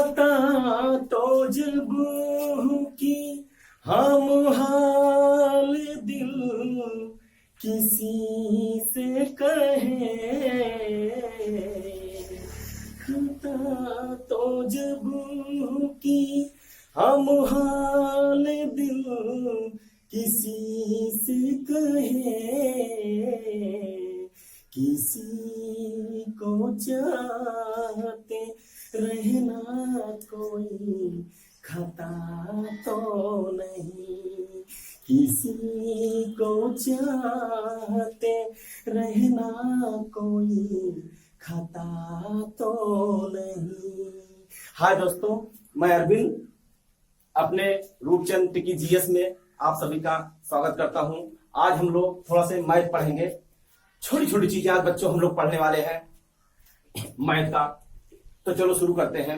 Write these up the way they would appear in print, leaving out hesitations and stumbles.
खता तो जब हूँ कि हम हाल दिल किसी से कहे, खता तो जब हूँ कि हम हाल दिल किसी से कहे, किसी को चाहते रहना कोई खता तो नहीं, किसी को चाहते रहना कोई खता तो नहीं। हाय दोस्तों, मैं अरविंद अपने रूपचंद टिकी जीएस में आप सभी का स्वागत करता हूं। आज हम लोग थोड़ा से मैथ पढ़ेंगे, छोटी छोटी चीजें आज बच्चों हम लोग पढ़ने वाले हैं मैथ का। तो चलो शुरू करते हैं।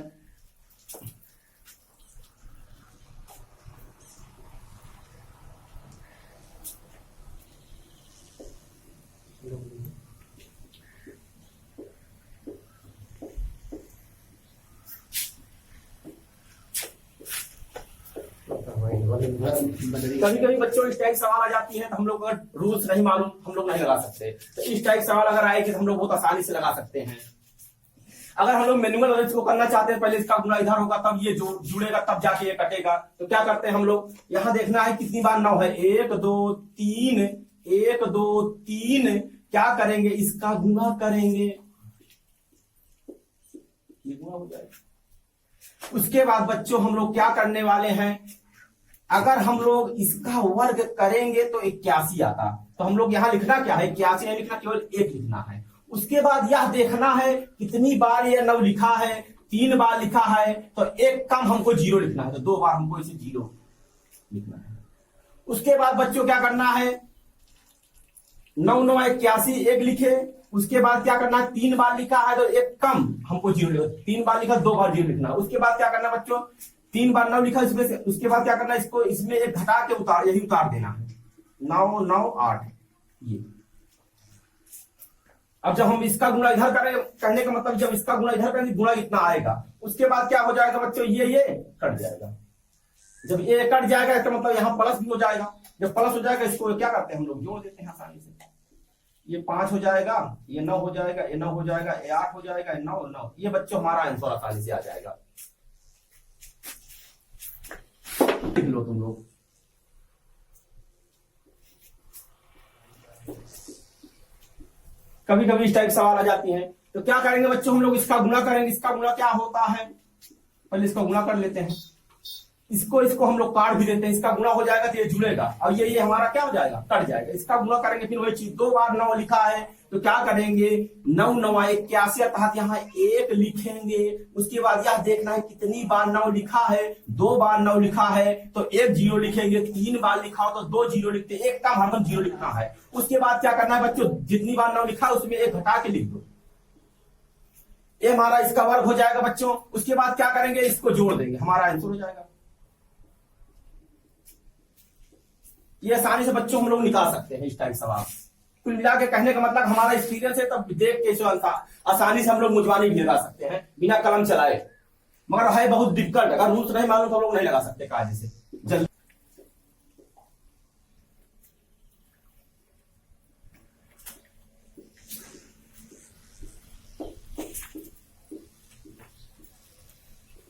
कभी कभी बच्चों इस टाइप सवाल आ जाती है तो हम लोग अगर रूल्स नहीं मालूम हम लोग नहीं लगा सकते, तो इस टाइप सवाल अगर आएगी तो हम लोग बहुत आसानी से लगा सकते हैं। अगर हम लोग मैनुअल अरेंज को करना चाहते हैं, पहले इसका गुणा इधर होगा तब ये जुड़ेगा तब जाके ये कटेगा। तो क्या करते हैं हम लोग, यहाँ देखना है कितनी बार 9 है, 1 2 3, 1 2 3। क्या करेंगे, इसका गुणा करेंगे, ये गुणा हो जाएगा। उसके बाद बच्चों हम लोग क्या करने वाले हैं, अगर हम लोग इसका वर्ग करेंगे तो 81 आता। तो हम लोग यहां लिखना क्या है, 81 नहीं लिखना, केवल 1 लिखना है। उसके बाद यह देखना है कितनी बार ये 9 लिखा है, 3 बार लिखा है, तो एक कम हमको 0 लिखना है, तो 2 बार हमको इसे 0 लिखना है। उसके बाद बच्चों क्या करना है, 9 9 81, 1 लिखे। उसके बाद क्या करना है, 3 बार लिखा है तो एक कम हमको 0 लिखना, 3 बार लिखा 2 बार 0 लिखना। उसके बाद क्या करना बच्चों, 3 बार 9 लिखा इसमें से, उसके बाद क्या करना है, इसको इसमें एक घटा के उतार, यही उतार देना है, 9 9 8 ये। अब जब हम इसका गुणा इधर करें, कहने का मतलब जब इसका गुणा इधर करेंगे गुणा इतना आएगा। उसके बाद क्या हो जाएगा बच्चों, ये कट जाएगा। जब ये कट जाएगा इसका मतलब यहाँ प्लस भी हो जाएगा। जब प्लस हो जाएगा इसको क्या करते हैं हम लोग, जोड़ देते हैं आसानी से। ये 5 हो जाएगा, ये 9 हो जाएगा, ये 9 हो जाएगा, ये 8 हो जाएगा, ये 9 9। ये बच्चों हमारा आंसर आसानी से आ जाएगा। लिख लो तुम लोग। कभी कभी इस टाइप सवाल आ जाती हैं, तो क्या करेंगे बच्चों, हम लोग इसका गुणा करेंगे। इसका गुणा क्या होता है, पहले इसका गुणा कर लेते हैं। इसको हम लोग काट भी देते हैं। इसका गुणा हो जाएगा तो ये जुड़ेगा, और ये हमारा क्या हो जाएगा, कट जाएगा। इसका गुणा करेंगे, फिर वही चीज 2 बार 9 लिखा है तो क्या करेंगे, 9 9 81 अर्थात यहाँ 1 लिखेंगे। उसके बाद यह देखना है कितनी बार 9 लिखा है, 2 बार 9 लिखा है तो 1 0 लिखेंगे। 3 बार लिखा हो तो 2 0 लिखते, एक का हरदम 0 लिखना है। उसके बाद क्या करना है बच्चों, जितनी बार 9 लिखा है उसमें 1 घटा के लिख दो, ये हमारा इसका वर्ग हो जाएगा बच्चों। उसके बाद क्या करेंगे, इसको जोड़ देंगे, हमारा आंसर हो जाएगा। ये आसानी से बच्चों हम लोग निकाल सकते हैं इस टाइप सवाल। कुल मिला के कहने का मतलब हमारा एक्सपीरियंस है, तब देख के आसानी से हम लोग मुझवानी भी लगा सकते हैं बिना कलम चलाए। मगर है बहुत डिफिकल्ट, अगर रूल्स नहीं मालूम तो हम लोग नहीं लगा सकते कायदे से जल्दी।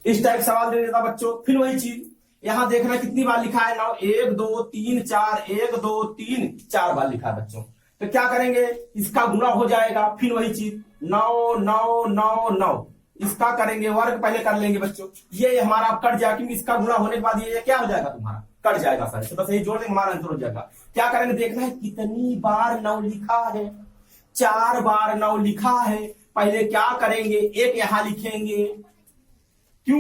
इस टाइप सवाल दे देता बच्चों। फिर वही चीज यहां देखना कितनी बार लिखा है, 9 1 2 3 4, 1 2 3 4 बार लिखा है बच्चों। तो क्या करेंगे, इसका गुणा हो जाएगा, फिर वही चीज 9 9 9 9। इसका करेंगे वर्ग, पहले कर लेंगे बच्चों। ये हमारा कट जाएगा, क्योंकि इसका गुणा होने के बाद ये क्या हो जाएगा, तुम्हारा कट जाएगा सारे से। बस यही जोड़ देंगे, हमारा आंसर हो जाएगा। क्या करेंगे, देखना है कितनी बार 9 लिखा है, 4 बार 9 लिखा है। पहले क्या करेंगे, 1 यहां लिखेंगे। क्यों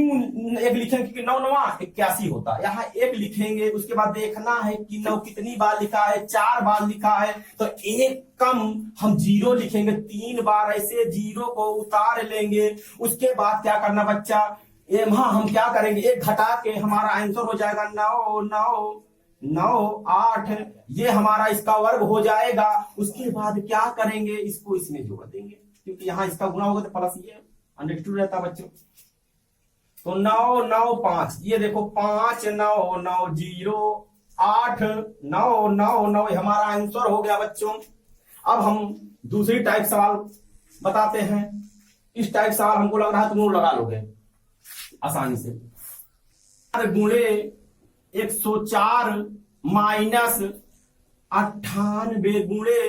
1 लिखेंगे, क्योंकि 9 9 81 होता है। यहाँ 1 लिखेंगे। उसके बाद देखना है कि 9 कितनी बार लिखा है, 4 बार लिखा है तो 1 कम हम 0 लिखेंगे। 3 बार ऐसे 0 को उतार लेंगे। उसके बाद क्या करना बच्चा, वहां हम क्या करेंगे, 1 घटा के हमारा आंसर हो जाएगा 9 9 9 8। ये हमारा इसका वर्ग हो जाएगा। उसके बाद क्या करेंगे, इसको इसमें जोड़ देंगे, क्योंकि यहाँ इसका गुणा होगा तो प्लस ये अंडरस्टूड रहता बच्चों। तो 9 9 5, ये देखो 5 9 9 0 8 9 9 9, हमारा आंसर हो गया बच्चों। अब हम दूसरी टाइप सवाल बताते हैं। इस टाइप सवाल हमको लग रहा है तुम लोग लगा लोगे आसानी से। गुणे 104 माइनस 98 गुणे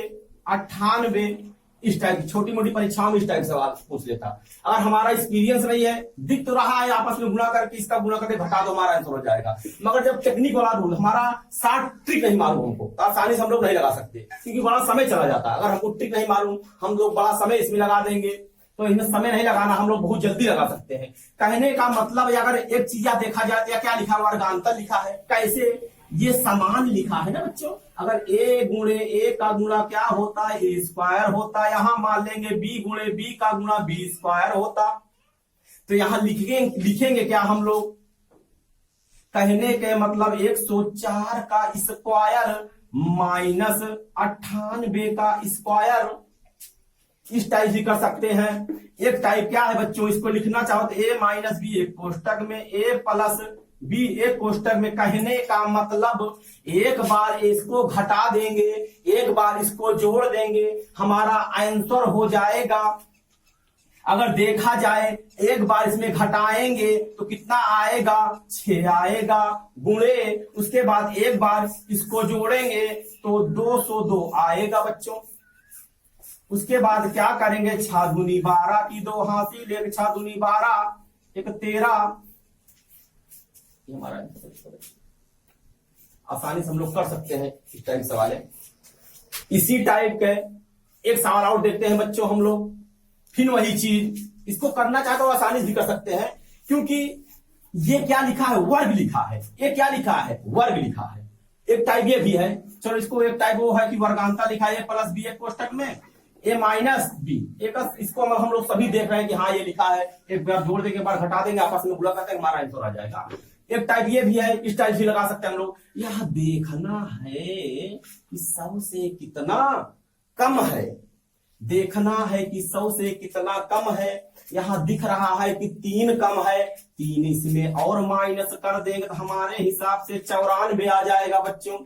98, इस टाइप की छोटी मोटी परीक्षाओं में इस टाइप सवाल पूछ लेता। अगर हमारा एक्सपीरियंस नहीं है, दिख तो रहा है आपस में गुणा करके इसका गुणा करके घटा दो, हमारा आंसर हो जाएगा। मगर जब टेक्निक वाला रूल, हमारा शार्ट ट्रिक नहीं मालूम हमको, तो आसानी से हम लोग नहीं लगा सकते, क्योंकि बड़ा समय चला जाता है। अगर हमको ट्रिक नहीं मालूम, हम लोग बड़ा समय इसमें लगा देंगे, तो इनमें समय नहीं लगाना, हम लोग बहुत जल्दी लगा सकते हैं। कहने का मतलब अगर एक चीज देखा जाए, क्या लिखा है, वर्गांतर लिखा है। कैसे? ये समान लिखा है ना बच्चों। अगर a गुणे a का गुणा क्या होता है, a स्क्वायर होता है। यहां मान लेंगे b गुणे b का गुणा b स्क्वायर होता। तो यहां लिखेंगे क्या हम लोग? कहने के मतलब 104 का स्क्वायर माइनस 98 का स्क्वायर, इस टाइप भी कर सकते हैं। एक टाइप क्या है बच्चों, इसको लिखना चाहो तो a माइनस बी एक कोष्टक में, a प्लस बी एक कोष्टक में। कहने का मतलब एक बार इसको घटा देंगे, एक बार इसको जोड़ देंगे, हमारा आंसर हो जाएगा। अगर देखा जाए एक बार इसमें घटाएंगे तो कितना आएगा, 6 आएगा। गुणे उसके बाद एक बार इसको जोड़ेंगे तो 202 आएगा बच्चों। उसके बाद क्या करेंगे, 6 दूनी 12 की 2 हासिल, 1 6 दूनी 12 1 13। हमारा आसानी से हम लोग कर सकते हैं इस टाइप सवाल है। इसी टाइप के एक सवाल और देखते हैं बच्चों हम लोग। फिर वही चीज, इसको करना चाहते हो आसानी से भी कर सकते हैं, क्योंकि ये क्या लिखा है, वर्ग लिखा है। ये क्या लिखा है, वर्ग लिखा है। एक टाइप ये भी है। चलो इसको एक टाइप वो है कि वर्गांतर लिखा है, प्लस बी एक कोष्टक में, ए माइनस बी एक। इसको हम लोग सभी देख रहे हैं कि हाँ ये लिखा है। एक बार जोड़ देंगे, एक बार घटा देंगे, आपस में गुणा करते हैं, हमारा आंसर आ जाएगा। एक टाइप ये भी है, इस टाइप भी लगा सकते हैं हम लोग। यह देखना है कि 100 से कितना कम है, देखना है कि 100 से कितना कम है। यहां दिख रहा है कि 3 कम है, 3 इसमें और माइनस कर देंगे तो हमारे हिसाब से 94 आ जाएगा बच्चों।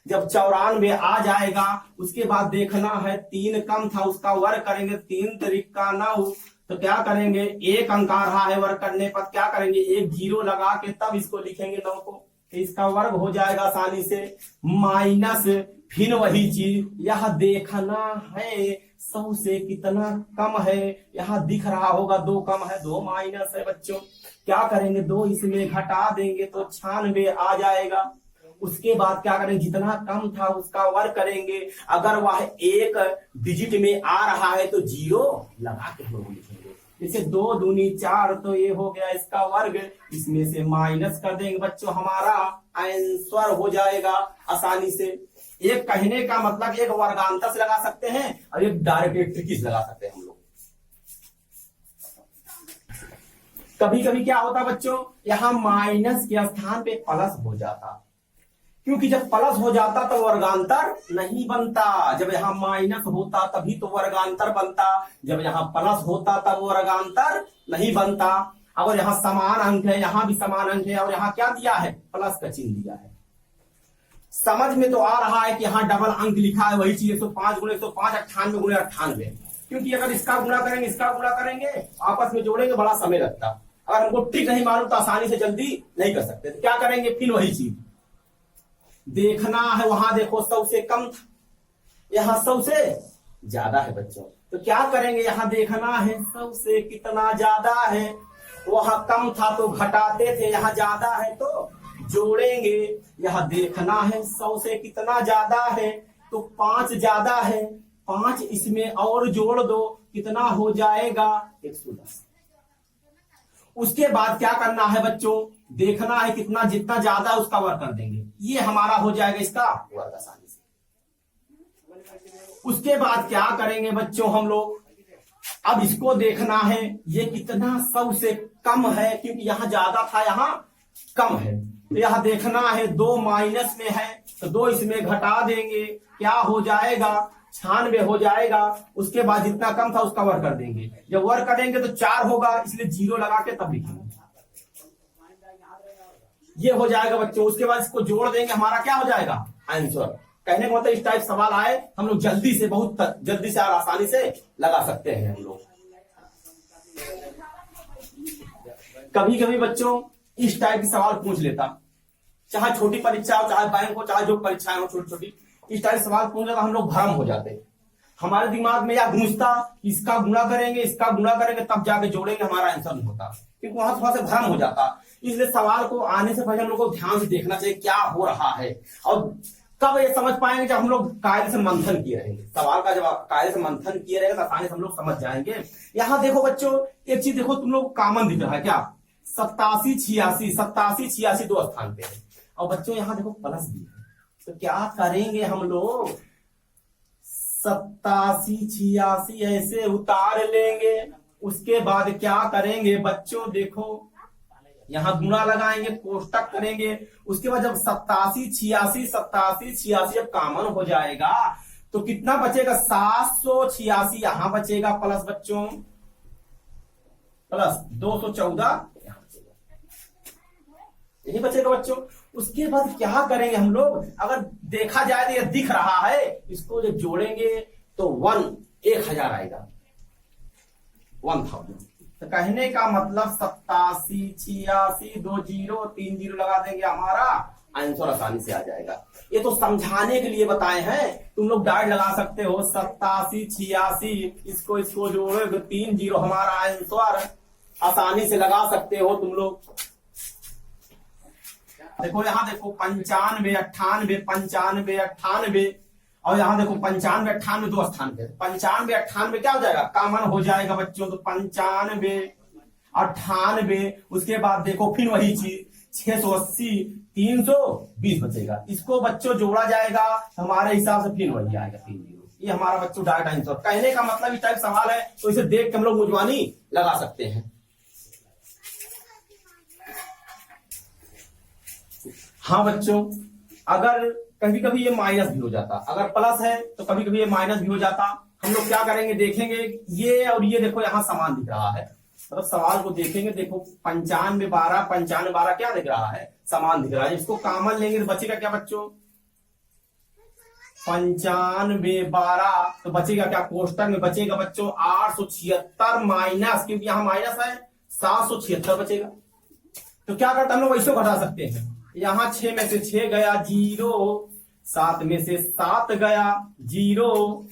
जब 94 आ जाएगा, उसके बाद देखना है 3 कम था, उसका वर्ग करेंगे, 3 त्रिका 9। तो क्या करेंगे, एक अंक आ रहा है वर्ग करने पर, क्या करेंगे, एक 0 लगा के तब इसको लिखेंगे 9 को, तो इसका वर्ग हो जाएगा आसानी से। माइनस फिर वही चीज, यह देखना है 100 से कितना कम है। यहां दिख रहा होगा 2 कम है, 2 माइनस है बच्चों। क्या करेंगे, 2 इसमें घटा देंगे तो 96 आ जाएगा। उसके बाद क्या करेंगे, जितना कम था उसका वर्ग करेंगे। अगर वह एक डिजिट में आ रहा है तो 0 लगा के लिखेंगे। जैसे 2 दूनी 4, तो ये हो गया इसका वर्ग, इसमें से माइनस कर देंगे बच्चों, हमारा आंसर हो जाएगा आसानी से। एक कहने का मतलब एक वर्गांतर से लगा सकते हैं और एक डायरेक्ट ट्रिकी से लगा सकते हैं हम लोग। कभी कभी क्या होता बच्चों, यहां माइनस के स्थान पे प्लस हो जाता, क्योंकि जब प्लस हो जाता तो वर्गांतर नहीं बनता। जब यहाँ माइनस होता तभी तो वर्गांतर बनता, जब यहाँ प्लस होता तब वर्गांतर नहीं बनता। अगर यहाँ समान अंक है, यहाँ भी समान अंक है, और यहाँ क्या दिया है, प्लस का चिन्ह दिया है। समझ में तो आ रहा है कि यहाँ डबल अंक लिखा है, वही चीज 105 गुणे 105 98 गुणे 98। क्योंकि अगर इसका गुणा करेंगे, इसका गुणा करेंगे, आपस में जोड़ेंगे, बड़ा समय लगता। अगर हमको ट्रिक नहीं मालूम तो आसानी से जल्दी नहीं कर सकते। तो क्या करेंगे, फिर वही चीज देखना है। वहां देखो 100 से कम था, यहाँ 100 से ज्यादा है बच्चों। तो क्या करेंगे, यहाँ देखना है 100 से कितना ज्यादा है। वहां कम था तो घटाते थे, यहाँ ज्यादा है तो जोड़ेंगे। यहाँ देखना है 100 से कितना ज्यादा है, तो 5 ज्यादा है, 5 इसमें और जोड़ दो, कितना हो जाएगा, 110। उसके बाद क्या करना है बच्चों, देखना है कितना, जितना ज्यादा उसका वर्ग कर देंगे, ये हमारा हो जाएगा इसका वर्ग आसानी से। उसके बाद क्या करेंगे बच्चों हम लोग, अब इसको देखना है ये कितना 100 से कम है, क्योंकि यहाँ ज्यादा था यहाँ कम है। तो यहाँ देखना है 2 माइनस में है, तो 2 इसमें घटा देंगे, क्या हो जाएगा, 96 हो जाएगा। उसके बाद जितना कम था उसका वर्ग कर देंगे। जब वर्ग करेंगे तो 4 होगा, इसलिए 0 लगा के तब लिखेंगे। ये हो जाएगा बच्चों। उसके बाद इसको जोड़ देंगे, हमारा क्या हो जाएगा आंसर। कहने का मतलब इस टाइप सवाल आए हम लोग जल्दी से, बहुत जल्दी से और आसानी से लगा सकते हैं हम लोग। कभी कभी बच्चों इस टाइप की सवाल पूछ लेता, चाहे छोटी परीक्षा हो, चाहे बैंक हो, चाहे जो परीक्षाएं हो छोटी छोटी, इस टाइप सवाल पूछ लेता हम लोग भ्रम हो जाते। हमारे दिमाग में या गूंजता इसका गुणा करेंगे, इसका गुणा करेंगे तब जाके जोड़ेंगे, हमारा आंसर नहीं होता, क्योंकि वहां थोड़ा सा भ्रम हो जाता। इसलिए सवाल को आने से पहले हम लोग को ध्यान से देखना चाहिए क्या हो रहा है, और कब ये समझ पाएंगे जब हम लोग कायदे से मंथन किए रहेंगे। सवाल का जब कायदे से मंथन किए रहेंगे तो आसानी से हम लोग समझ जाएंगे। यहाँ देखो बच्चों, एक चीज देखो, तुम लोग कॉमन दिख रहा है क्या, 87 86, 87 86 दो स्थान पे है, और बच्चों यहाँ देखो प्लस भी है। तो क्या करेंगे हम लोग, 87 86 ऐसे उतार लेंगे। उसके बाद क्या करेंगे बच्चों, देखो यहां गुणा लगाएंगे, कोष्टक करेंगे। उसके बाद जब 87 86 87 86 जब कॉमन हो जाएगा तो कितना बचेगा, 786 यहां बचेगा प्लस बच्चों, प्लस 214 यहां बचेगा, यही बचेगा बच्चों। उसके बाद क्या करेंगे हम लोग, अगर देखा जाए तो यह दिख रहा है, इसको जब जोड़ेंगे तो 1000 आएगा, 1000। तो कहने का मतलब 87 86 2 0 3 0 लगा देंगे, हमारा आंसर आसानी से आ जाएगा। ये तो समझाने के लिए बताए हैं, तुम लोग डायरेक्ट लगा सकते हो 87 86, इसको जोड़ोगे 3 0, हमारा आंसर आसानी से लगा सकते हो तुम लोग। देखो यहाँ देखो 95 98 95 98, और यहाँ देखो 95 98 दो स्थान पे, 95 98 क्या हो जाएगा, कॉमन हो जाएगा बच्चों। तो 95 98, उसके बाद देखो फिर वही चीज 680 320 बचेगा, इसको बच्चों जोड़ा जाएगा हमारे हिसाब से फिर वही आएगा 3 0। ये हमारा बच्चों डायरेक्ट आंसर। कहने का मतलब इस टाइप सवाल है तो इसे देख के हम लोग मुजवानी लगा सकते हैं। हाँ बच्चों, अगर कभी कभी ये माइनस भी हो जाता, अगर प्लस है तो कभी कभी ये माइनस भी हो जाता। हम लोग क्या करेंगे, देखेंगे ये और ये देखो यहाँ समान दिख रहा है, मतलब सवाल को देखेंगे, देखो 95 12 95 12 क्या दिख रहा है, समान दिख रहा है। इसको कॉमन लेंगे तो बचेगा क्या बच्चों, 95 12, तो बचेगा क्या, कोष्टक में बचेगा बच्चों 876 माइनस, क्योंकि यहाँ माइनस है, 776 बचेगा। तो क्या करते हम लोग ऐसे घटा सकते हैं, यहाँ 6 में से 6 गया 0, 7 में से 7 गया 0,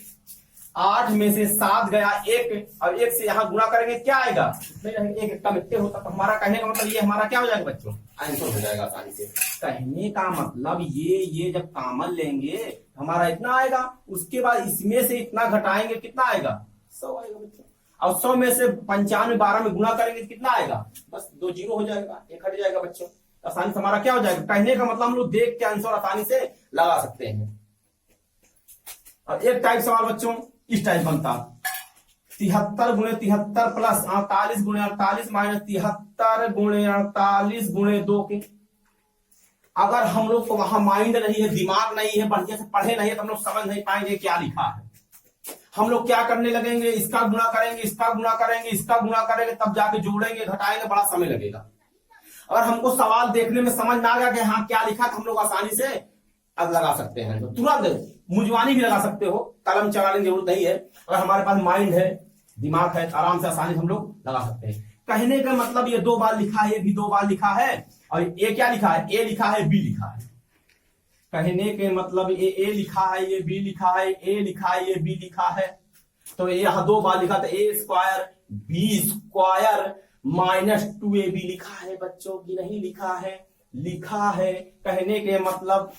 8 में से 7 गया 1, और 1 से यहाँ गुणा करेंगे क्या आएगा, एक का मिट्टे होता। तो हमारा कहने का मतलब ये हमारा क्या हो जाएगा बच्चों, आंसर हो जाएगा आसानी से। कहने का मतलब ये जब कॉमन लेंगे हमारा इतना आएगा, उसके बाद इसमें से इतना घटाएंगे कितना आएगा, 100 आएगा बच्चों, और 100 में से 95 12 में गुणा करेंगे कितना आएगा, बस 2 0 हो जाएगा, 1 हट जाएगा बच्चों। आसानी से हमारा क्या हो जाएगा, कहने का मतलब हम लोग देख के आंसर आसानी से लगा सकते हैं। और एक टाइप सवाल बच्चों इस टाइप बनता, 73 × 73 प्लस 48 × 48 माइनस 73 × 48 × 2 के। अगर हम लोग को वहां माइंड नहीं है, दिमाग नहीं है, बढ़िया से पढ़े नहीं है, तो हम लोग समझ नहीं पाएंगे क्या लिखा है। हम लोग क्या करने लगेंगे, इसका गुणा करेंगे, इसका गुणा करेंगे, इसका गुणा करेंगे, तब जाके जोड़ेंगे घटाएंगे, बड़ा समय लगेगा। अगर हमको सवाल देखने में समझ ना आ गया कि हाँ क्या लिखा, तो हम लोग आसानी से अब लगा सकते हैं, तो तुरंत मुजवानी भी लगा सकते हो, कलम चलाने की जरूरत नहीं है। अगर हमारे पास माइंड है, दिमाग है, आराम से आसानी से हम लोग लगा सकते हैं। कहने का मतलब ये 2 बार लिखा है, ये भी 2 बार लिखा है, और ये क्या लिखा है, ए लिखा है, बी लिखा है। कहने के मतलब ये ए लिखा है, ये बी लिखा है, ए लिखा है, ये बी लिखा है, तो ये यहाँ 2 बार लिखा था, A² B² माइनस 2AB लिखा है बच्चों की नहीं लिखा है, लिखा है। कहने के मतलब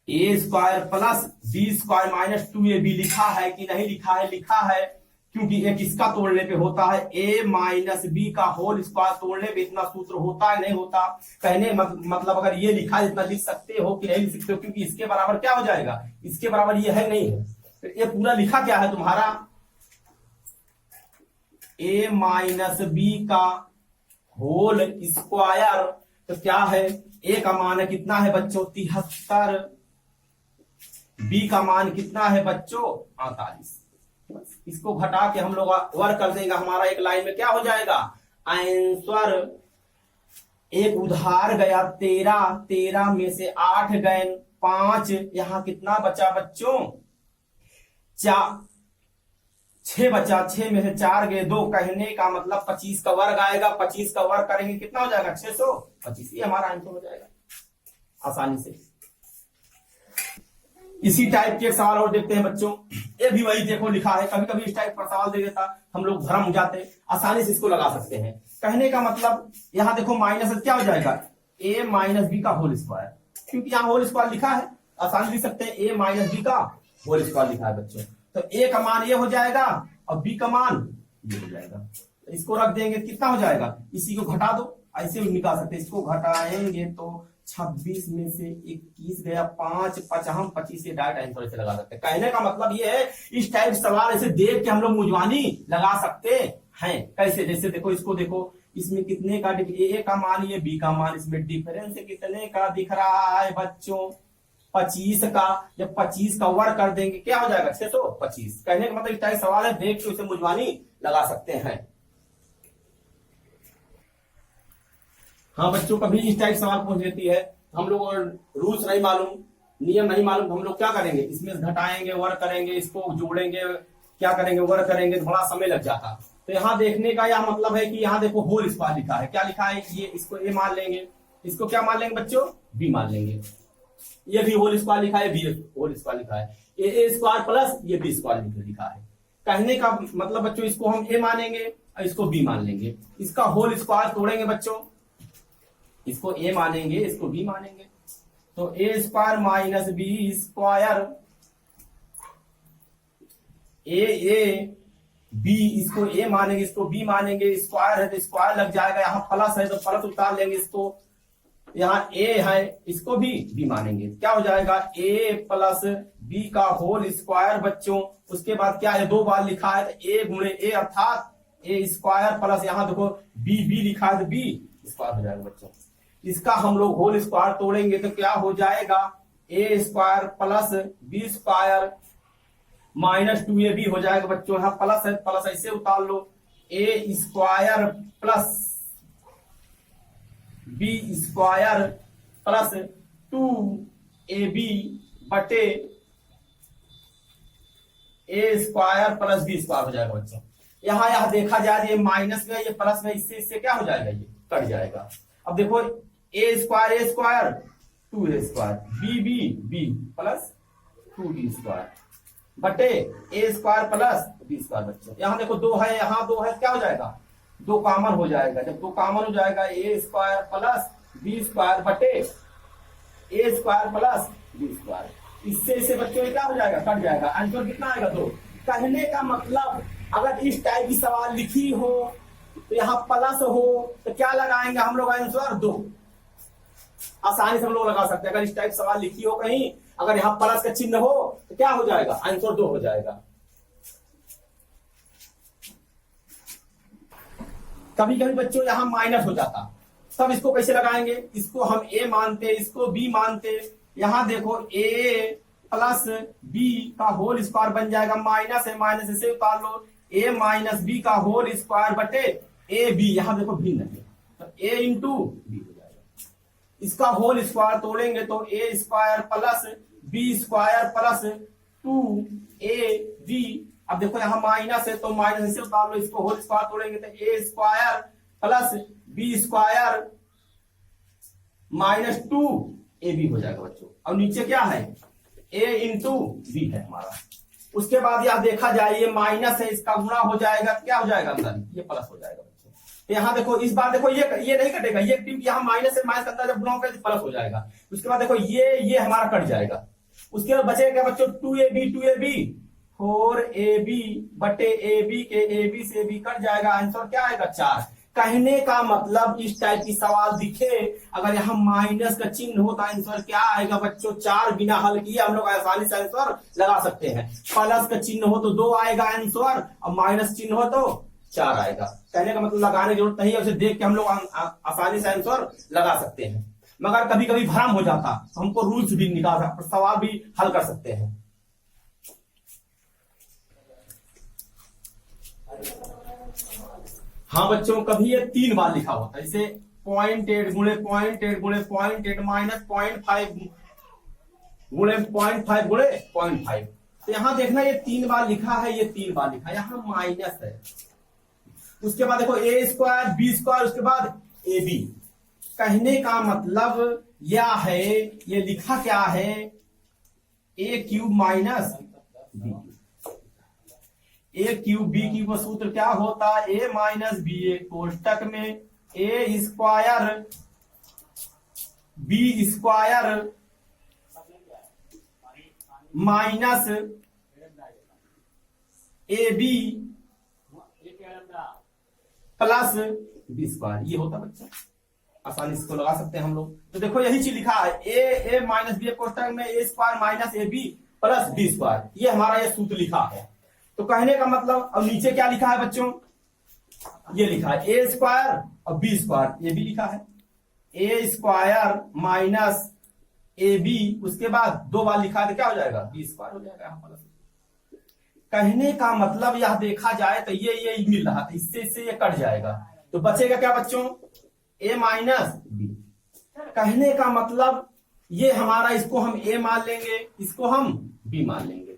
A² plus B² minus 2AB लिखा है कि नहीं लिखा है, लिखा है, क्योंकि एक इसका तोड़ने पे होता है, A माइनस B का होल स्क्वायर तोड़ने पे इतना सूत्र होता है नहीं होता। कहने मतलब अगर ये लिखा है इतना लिख सकते हो कि नहीं लिख सकते हो, क्योंकि इसके बराबर क्या हो जाएगा, इसके बराबर ये है नहीं है। तो ये पूरा लिखा क्या है तुम्हारा, A माइनस B का होल स्क्वायर, तो क्या है, A का मान कितना है बच्चों 73, B का मान कितना है बच्चों 48। इसको घटा के हम लोग वर्क कर देंगे, हमारा एक लाइन में क्या हो जाएगा, आंसर एक उधार गया 13, 13 में से 8 गए 5, यहां कितना बचा बच्चों? 6 बचा, 6 में से 4 गए 2, कहने का मतलब 25 का वर्ग आएगा। 25 का वर्ग करेंगे कितना हो जाएगा? 625। ये हमारा आंसर हो जाएगा आसानी से। इसी टाइप के सवाल और देखते हैं बच्चों। ये भी वही देखो लिखा है, कभी कभी इस टाइप पर सवाल दे देता, हम लोग भ्रम जाते, आसानी से इसको लगा सकते हैं। कहने का मतलब यहां देखो माइनस क्या हो जाएगा? a माइनस बी का होल स्क्वायर, क्योंकि यहाँ होल स्क्वायर लिखा है, आसानी लिख सकते हैं a माइनस बी का होल स्क्वायर लिखा है बच्चों। तो a का मान ये हो जाएगा और b का मान ये हो जाएगा। तो इसको रख देंगे, कितना हो जाएगा? इसी को घटा दो, ऐसे भी निकाल सकते हैं। इसको घटाएंगे तो 26 में से 21 गया 5, 5 हम 25 से डायरेक्ट आंसर ऐसे लगा सकते हैं। कहने का मतलब ये है, इस टाइप सवाल ऐसे देख के हम लोग मुजवानी लगा सकते हैं। कैसे? जैसे देखो, इसको देखो, इसमें कितने का ए का मान, ये बी का मान, इसमें डिफरेंस कितने का दिख रहा है बच्चों? 25 का। जब 25 का वर्ग कर देंगे क्या हो जाएगा? 625। कहने का मतलब इस टाइप सवाल है, देख के उसे मुजवानी लगा सकते हैं। हाँ बच्चों, कभी इस टाइप सवाल पूछ लेती है, हम लोग रूल्स नहीं मालूम, नियम नहीं मालूम, हम लोग क्या करेंगे? इसमें घटाएंगे, वर्ग करेंगे, इसको जोड़ेंगे, क्या करेंगे? वर्ग करेंगे, थोड़ा समय लग जाता। तो यहाँ देखने का यह मतलब है कि यहाँ देखो होल स्क्वायर लिखा है। क्या लिखा है? ये, इसको ए मान लेंगे, इसको क्या मान लेंगे बच्चों? बी मान लेंगे। ये भी होल स्क्वायर लिखा है, बी होल स्क्वायर लिखा है, ए स्क्वायर प्लस ये बी स्क्वायर लिखा है। कहने का मतलब बच्चों, इसको हम ए मानेंगे और इसको बी मान लेंगे। इसका होल स्क्वायर तोड़ेंगे बच्चों, इसको ए मानेंगे, इसको बी मानेंगे, तो a square minus b square, a b, इसको ए मानेंगे, इसको बी मानेंगे, स्क्वायर है तो स्क्वायर लग जाएगा, यहाँ प्लस है तो प्लस उतार लेंगे इसको, यहाँ ए है इसको भी बी मानेंगे। क्या हो जाएगा? ए प्लस बी का होल स्क्वायर बच्चों। उसके बाद क्या है? 2 बार लिखा है तो ए गुणे ए अर्थात ए स्क्वायर प्लस यहाँ देखो बी लिखा है तो बी स्क्वायर हो जाएगा बच्चों। इसका हम लोग होल स्क्वायर तोड़ेंगे तो क्या हो जाएगा? A square plus b square minus 2ab हो जाएगा बच्चों। यहाँ प्लस है, प्लस ऐसे उतार लो, a square plus b square plus 2ab बटे a square plus b square हो जाएगा बच्चों। यहाँ देखा जाए, ये माइनस में, ये प्लस में, इससे क्या हो जाएगा? ये कट जाएगा। अब देखो, ए स्क्वायर 2a स्क्वायर, बी प्लस 2b स्क्वायर बटे a square plus b square बच्चों। यहाँ देखो 2 है, यहाँ 2 है, क्या हो जाएगा? 2 कॉमन हो जाएगा। जब 2 कॉमन हो जाएगा, a square plus b square बटे a square plus b square. इससे बच्चों क्या हो जाएगा? कट जाएगा। आंसर कितना आएगा? 2। कहने का मतलब अगर इस टाइप की सवाल लिखी हो तो यहाँ प्लस हो तो क्या लगाएंगे हम लोग? आंसर 2। आसानी से हम लोग लगा सकते हैं। अगर इस टाइप सवाल लिखी हो कहीं, अगर यहाँ प्लस का चिन्ह हो तो क्या हो जाएगा? आंसर 2 हो जाएगा। कभी कभी बच्चों यहाँ माइनस हो जाता, तब इसको कैसे लगाएंगे? इसको हम ए मानते, इसको बी मानते। यहाँ देखो ए प्लस बी का होल स्क्वायर बन जाएगा, माइनस है, माइनस से उतार लो, ए माइनस बी का होल स्क्वायर बटे ए बी। यहाँ देखो भिन्न है तो ए इंटू बी हो जाएगा। इसका होल स्क्वायर तोड़ेंगे तो a square plus b square plus 2ab। अब देखो यहाँ माइनस है तो माइनस से उतार लो, इसको होल स्क्वायर तोड़ेंगे तो a square plus b square minus 2ab हो जाएगा बच्चों। और नीचे क्या है? a इंटू बी है हमारा। उसके बाद यह देखा जाए, ये माइनस है, इसका गुणा हो जाएगा, क्या हो जाएगा अंदर? ये प्लस हो जाएगा बच्चों। तो यहाँ देखो, इस बार देखो ये नहीं कटेगा, ये क्योंकि यहाँ माइनस है, माइनस का अंदर जब गुणा होगा प्लस हो जाएगा। उसके बाद देखो ये हमारा कट जाएगा। उसके बाद बचेगा बच्चों 2ab 4ab बटे ab के ab से b कट जाएगा। आंसर क्या आएगा? 4। कहने का मतलब इस टाइप की सवाल दिखे, अगर यहाँ माइनस का चिन्ह हो तो आंसर क्या आएगा बच्चों? 4। बिना हल किए हम लोग आसानी से आंसर लगा सकते हैं। प्लस का चिन्ह हो तो 2 आएगा आंसर, और माइनस चिन्ह हो तो 4 आएगा। कहने का मतलब लगाने की जरूरत नहीं है, उसे देख के हम लोग आसानी से आंसर लगा सकते हैं। मगर कभी कभी भ्रम हो जाता तो हमको रूल्स भी निकाल सकते, सवाल भी हल कर सकते हैं। हाँ बच्चों, कभी ये 3 बार लिखा होता है, जैसे 0.8 गुणे 0.8 गुणे 0.8 माइनस 0.5 गुणे 0.5 गुणे 0.5। तो यहां देखना ये 3 बार लिखा है, ये 3 बार लिखा है, यहां माइनस है। उसके बाद देखो ए स्क्वायर बी स्क्वायर, उसके बाद ए बी। कहने का मतलब यह है, ये लिखा क्या है, ए क्यूब माइनस बी। ए क्यूब बी क्यूब का सूत्र क्या होता है, ए माइनस बी, एक कोष्टक में a square b square minus a b plus b square, ये होता बच्चा। आसानी से इसको लगा सकते हैं हम लोग। तो देखो यही चीज लिखा है, ए माइनस बी कोष्टक में a square minus a b plus b square, ये हमारा ये सूत्र लिखा है। तो कहने का मतलब अब नीचे क्या लिखा है बच्चों, ये लिखा है ए स्क्वायर और बी स्क्वायर, ये भी लिखा है ए स्क्वायर माइनस ए बी, उसके बाद 2 बार लिखा है तो क्या हो जाएगा, बी स्क्वायर हो जाएगा यहाँ प्लस। कहने का मतलब यह देखा जाए तो ये मिल रहा था, इससे ये कट जाएगा, तो बचेगा क्या बच्चों, ए माइनस बी। कहने का मतलब ये हमारा, इसको हम ए मान लेंगे, इसको हम बी मान लेंगे।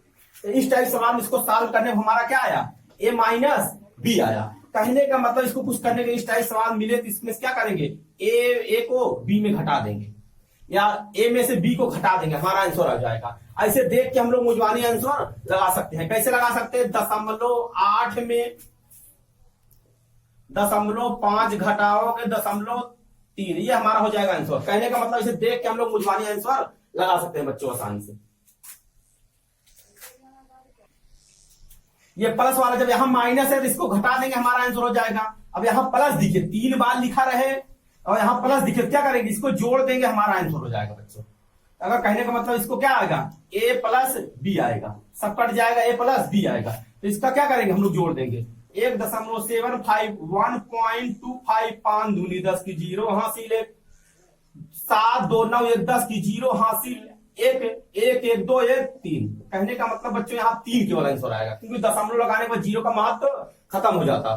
तो इस टाइप सवाल में इसको सॉल्व करने में हमारा क्या आया, ए माइनस बी आया। कहने का मतलब इसको कुछ करने के इस टाइप सवाल मिले तो इसमें क्या करेंगे, ए को बी में घटा देंगे या ए में से बी को घटा देंगे, हमारा आंसर आ जाएगा। ऐसे देख के हम लोग मुजवानी आंसर लगा सकते हैं। कैसे लगा सकते हैं, 0.8 में 0.5 घटाओगे 0.3, ये हमारा हो जाएगा आंसर। कहने का मतलब इसे देख के हम लोग मुजवानी आंसर लगा सकते हैं बच्चों आसानी से। ये प्लस वाला जब यहां माइनस है तो इसको घटा देंगे, हमारा आंसर हो जाएगा। अब यहां प्लस दिखे, 3 बार लिखा रहे और यहां प्लस दिखे, क्या करेंगे, इसको जोड़ देंगे, हमारा आंसर हो जाएगा बच्चों। अगर कहने का मतलब इसको क्या आएगा, ए प्लस बी आएगा, सब कट जाएगा, ए प्लस बी आएगा। तो इसका क्या करेंगे, हम लोग जोड़ देंगे 1.75 1.25 5 दूनी 10 की 0 हासिल, 7 2 9 1 10 की 0 हासिल, 1 1 1 2 1 3। कहने का मतलब बच्चों यहाँ 3 केवल आंसर आएगा, क्योंकि दशमलव लगाने पर 0 का महत्व खत्म हो जाता।